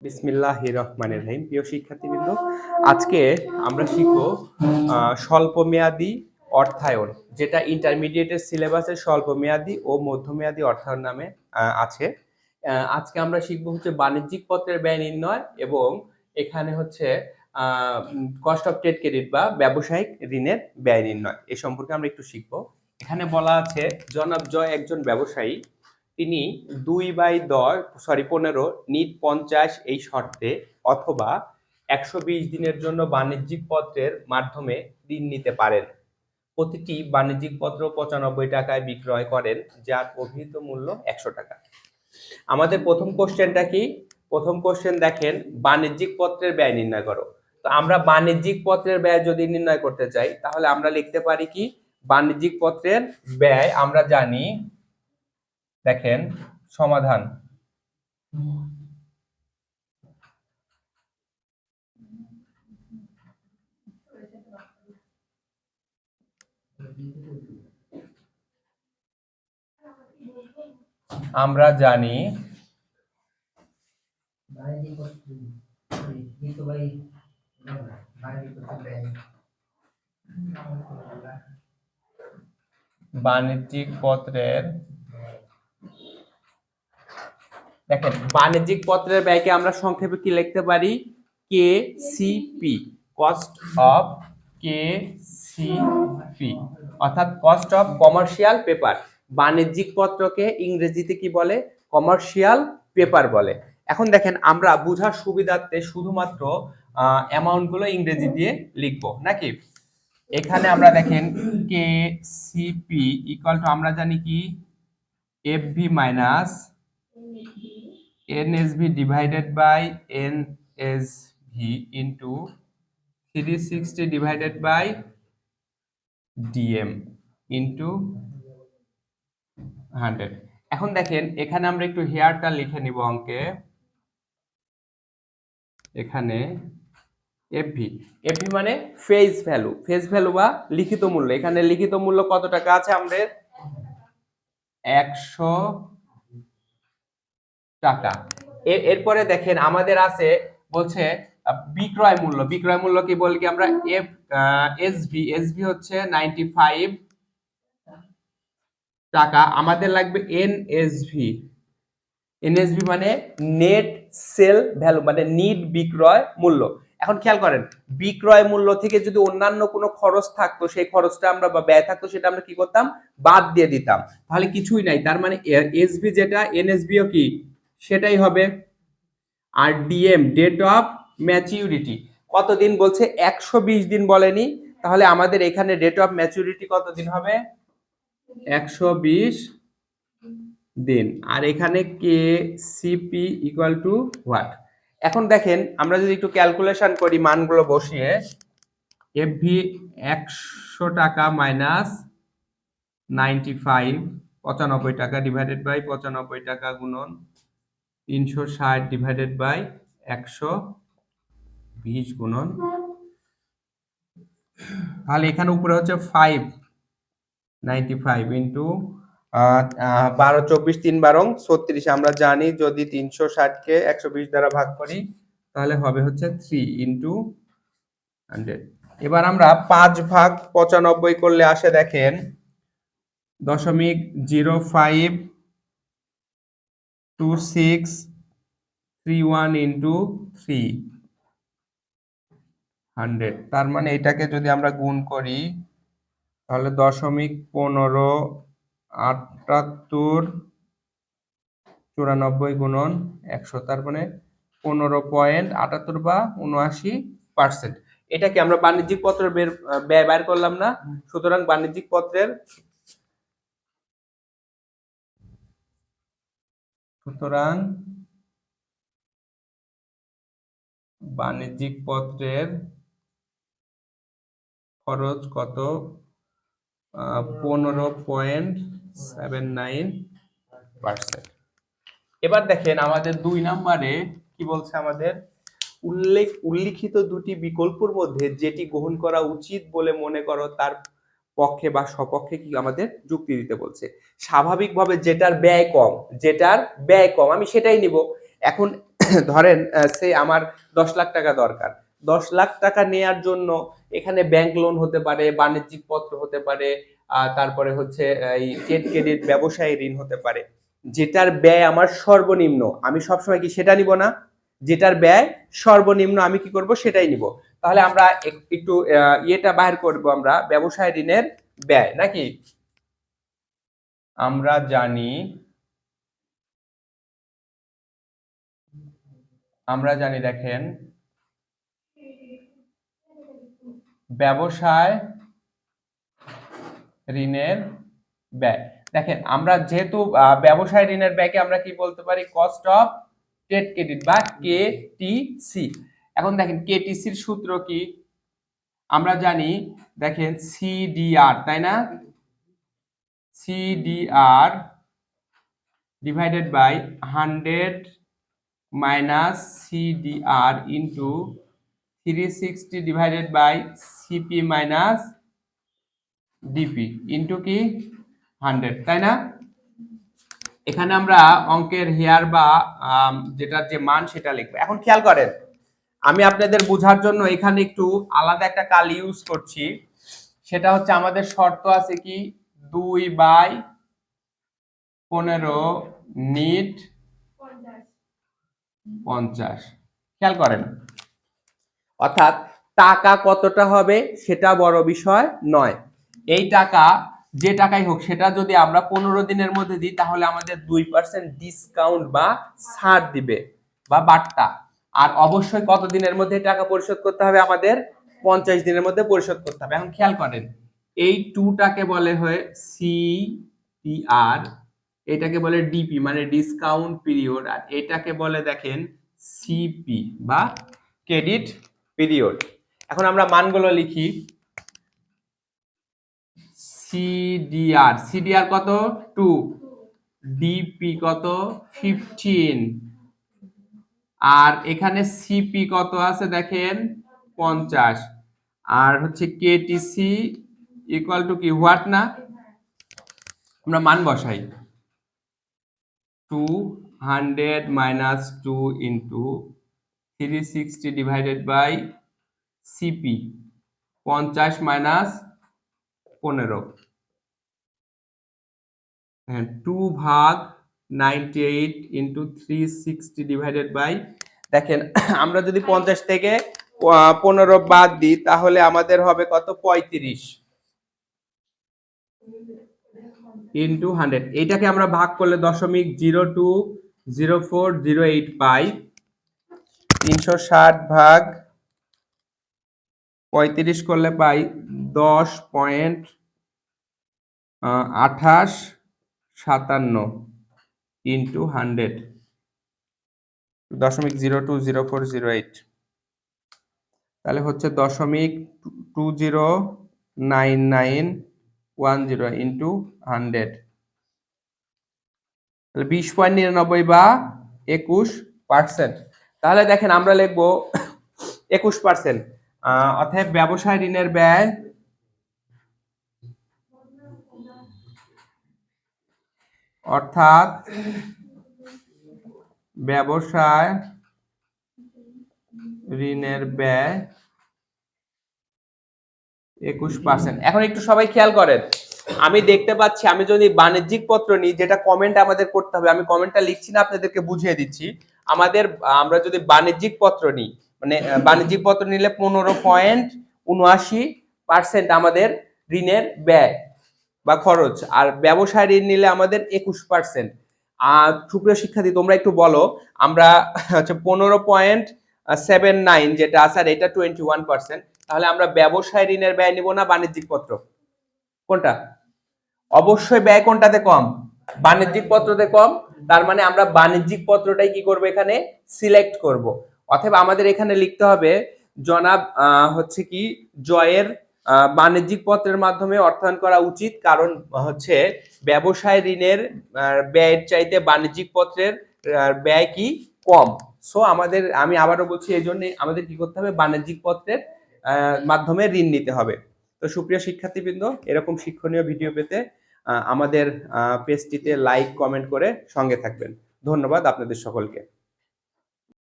বিসমিল্লাহির রহমানির রহিম। প্রিয় শিক্ষার্থীবৃন্দ, আজকে আমরা শিখব স্বল্পমেয়াদী অর্থায়ন, যেটা ইন্টারমিডিয়েটের সিলেবাসে স্বল্পমেয়াদী ও মধ্যমেয়াদী অর্থায়ন নামে আছে। আজকে আমরা শিখব হচ্ছে বাণিজ্যিক পত্রের ব্যয় নির্ণয় এবং এখানে হচ্ছে কস্ট অফ ট্রেড ক্রেডিট বা ব্যবসায়িক ঋণের ব্যয় নির্ণয় এ সম্পর্কে আমরা একটু শিখব। এখানে বলা আছে জনাব জয় একজন ব্যবসায়ী, তিনি 2/10 15 নিট 50 এই শর্তে অথবা 120 দিনের জন্য বাণিজ্যিক পত্রের মাধ্যমে ঋণ নিতে পারেন। প্রতিটি বাণিজ্যিক পত্র 95 টাকায় বিক্রয় করেন, যার অভিহিত মূল্য 100 টাকা। আমাদের প্রথম কোশ্চেনটা কি? প্রথম কোশ্চেন দেখেন, বাণিজ্যিক পত্রের ব্যয় নির্ণয় করো। তো আমরা বাণিজ্যিক পত্রের ব্যয় যদি নির্ণয় করতে চাই তাহলে আমরা লিখতে পারি কি? বাণিজ্যিক পত্রের ব্যয় আমরা জানি, দেখেন সমাধান। আমরা জানি বাণিজ্যিক পত্রের, দেখেন বাণিজ্যিক পত্রের ব্যয়কে আমরা সংক্ষেপে কি লিখতে পারি? KCP, কস্ট অফ KCP, অর্থাৎ কস্ট অফ কমার্শিয়াল পেপার। বাণিজ্যিক পত্রকে ইংরেজিতে কি বলে? কমার্শিয়াল পেপার বলে। এখন দেখেন আমরা বোঝার সুবিধার্থে শুধুমাত্র অ্যামাউন্ট গুলো ইংরেজি দিয়ে লিখবো নাকি। এখানে আমরা দেখেন KCP ইকুয়াল টু আমরা জানি কি? FV minus NSV divided by NSV into 360 divided by DM into 100। এখন দেখেন এখানে আমরা একটু হেয়ারটা লিখে নিব অঙ্কে। এখানে FV মানে ফেস ভ্যালু, ফেস ভ্যালু বা লিখিত মূল্য। এখানে লিখিত মূল্য কত টাকা আছে আমাদের? 100 টাকা। এরপরে দেখেন আমাদের আছে বলছে বিক্রয় মূল্য। বিক্রয় মূল্য কি বলি কি আমরা? এসভি হচ্ছে 95 টাকা। আমাদের লাগবে এনএসভি মানে নেট সেল ভ্যালু, মানে নিট বিক্রয় মূল্য। এখন খেয়াল করেন, বিক্রয় মূল্য থেকে যদি অন্যান্য কোনো খরচ থাকতো, সেই খরচটা আমরা বা ব্যয় থাকতো, সেটা আমরা কি করতাম? বাদ দিয়ে দিতাম। তাহলে কিছুই নাই, তার মানে এসভি যেটা এনএসভিও কি সেটাই হবে। আর ডিএম ডেট অফ ম্যাচিউরিটি কতদিন বলছে? 120 দিন বলেনি, তাহলে আমাদের এখানে ডেট অফ ম্যাচিউরিটি কতদিন হবে? 120 দিন। আর এখানে KCP ইকুয়াল টু হোয়াট? এখন দেখেন আমরা যদি একটু ক্যালকুলেশন করি মানগুলো বসিয়ে, FV 100 টাকা মাইনাস 95 95 টাকা ডিভাইডেড বাই 95 টাকা গুণন 360 ডিভাইডেড বাই 120 গুণন, তাহলে এখানে উপরে হচ্ছে 595 ইন্টু 12 24 3 12 36। আমরা জানি যদি 360 কে 120 দ্বারা ভাগ করি তাহলে হবে হচ্ছে 3 ইন্টু 100। এবার আমরা 5 ভাগ 95 করলে আসে দেখেন 0.052631 ইন্টু 300। তার মানে এটাকে যদি আমরা গুণ করি তাহলে 0.157894 গুণন 100, তার মানে 15.78 বা 79%। এটাকে আমরা বাণিজ্যিক পত্রের ব্যয় বের করলাম না। সুতরাং বাণিজ্যিক পত্রের খরচ কত? 15.79%। এবার দেখেন আমাদের 2 নম্বরে কি বলছে আমাদের? উল্লিখিত দুটি বিকল্পের মধ্যে যেটি গ্রহণ করা উচিত বলে মনে করো তার পক্ষে বা সপক্ষে কি আমাদের যুক্তি দিতে বলছে। স্বাভাবিকভাবে যেটার ব্যয় কম আমি সেটাই নিব। এখন ধরেন সে আমার 10 লাখ টাকা দরকার, 10 লাখ টাকা নেয়ার জন্য এখানে ব্যাংক লোন হতে পারে, বাণিজ্যিক পত্র হতে পারে, তারপরে হচ্ছে এই ট্রেড ক্রেডিট ব্যবসায়ী ঋণ হতে পারে। যেটার ব্যয় আমার সর্বনিম্ন, আমি সবসময় কি সেটা নিব না? যেটার ব্যয় সর্বনিম্ন আমি কি করব সেটাই নিব। তাহলে আমরা একটু ইয়েটা বাইর করব, আমরা ব্যবসায় ঋণের ব্যয় নাকি। আমরা জানি দেখেন ব্যবসায় ঋণের ব্যয়। দেখেন আমরা যেহেতু ব্যবসায় ঋণের ব্যয়কে আমরা কি বলতে পারি, কস্ট অফ ট্রেড ক্রেডিট বা কেটিসি। এখন দেখেন কেটিসির সূত্র কি আমরা জানি, দেখেন সিডিআর, তাই না? CDR divided by 100 minus CDR into 360 divided by CP minus DP into কি 100, তাই না? এখানে আমরা অঙ্কের হেয়ার বা যেটার যে মান সেটা লিখবো। এখন খেয়াল করেন, আমি আপনাদের বোঝার জন্য এখানে একটু আলাদা একটা কালি ইউজ করছি। সেটা হচ্ছে আমাদের শর্ত আছে কি 2/15 নিট 50। খেয়াল করেন, অর্থাৎ টাকা কতটা হবে সেটা বড় বিষয় নয়। এই টাকা যে টাকাই হোক সেটা যদি আমরা 15 দিনের মধ্যে দিই তাহলে আমাদের 2% ডিসকাউন্ট বা ছাড় দিবে বা বার্তা। আর অবশ্যই কত দিনের মধ্যে টাকা পরিশোধ করতে হবে, আমাদের 50 দিনের মধ্যে পরিশোধ করতে হবে। এখন খেয়াল করেন, এই 2টাকে বলে হয় সিটিআর, এটাকে বলে ডিপি মানে ডিসকাউন্ট পিরিয়ড, আর এটাকে বলে দেখেন সিপি বা ক্রেডিট পিরিয়ড। এখন আমরা মানগুলো লিখি। সিডিআর কত 2, ডিপি কত 15, আর এখানে সিপি কত আছে দেখেন 50, আর হচ্ছে কেটিসি ইকুয়াল টু কি হোয়াট না, আমরা মান বসাই 200 minus 2 into 360 divided by CP 50 minus 15, 2/98 into 360 divided by, দেখেন আমরা যদি 50 থেকে 15 বাদ দিই তাহলে আমাদের হবে কত 35 ইন্টু 100। এইটাকে আমরা ভাগ করলে 0.020408 পাই। 360 ভাগ 35 করলে পাই 10.2857 ইন্টু 100, 0.020408, তাহলে হচ্ছে 0.209910 ইন্টু 100, তাহলে 20.99 বা 21%। তাহলে দেখেন আমরা লিখবো 21%। অতএব ব্যবসায় ঋণের ব্যয় অর্থাৎ ব্যবসায় ঋণের ব্যয় 21%। এখন একটু সবাই খেয়াল করেন, আমি দেখতে পাচ্ছি আমি যদি বাণিজ্যিক পত্র নিই, যেটা কমেন্ট আমাদের করতে হবে, আমি কমেন্টটা লিখছি না, আপনাদেরকে বুঝিয়ে দিচ্ছি। আমরা যদি বাণিজ্যিক পত্র নিই, মানে বাণিজ্যিক পত্র নিলে 15.79% আমাদের ঋণের ব্যয় বা খরচ, আর ব্যবসায় ঋণ নিলে আমাদের 21%। আর সুপ্রিয় শিক্ষার্থী তোমরা একটু বলো, আমরা হচ্ছে 15.79 যেটা আছে আর এটা 21%, তাহলে আমরা ব্যবসায় ঋণের ব্যয় নিব না বাণিজ্যিক পত্র, কোনটা? অবশ্যই ব্যয় কোনটাতে কম, বাণিজ্যিক পত্রতে কম। তার মানে আমরা বাণিজ্যিক পত্রটাই কি করব, এখানে সিলেক্ট করব। অথবা আমাদের এখানে লিখতে হবে জনাব হচ্ছে কি জয়ের বাণিজ্যিক পত্রের মাধ্যমে অর্থায়ন করা উচিত, কারণ হচ্ছে ব্যবসায় ঋণের ব্যয়ের চাইতে বাণিজ্যিক পত্রের ব্যয় কি কম। সো আমি আবারও বলছি, এই জন্য আমাদের কি করতে হবে, বাণিজ্যিক পত্রের মাধ্যমে ঋণ নিতে হবে। তো সুপ্রিয় শিক্ষার্থীবৃন্দ, এরকম শিক্ষণীয় ভিডিও পেতে আমাদের পেজটিতে লাইক কমেন্ট করে সঙ্গে থাকবেন। ধন্যবাদ আপনাদের সকলকে।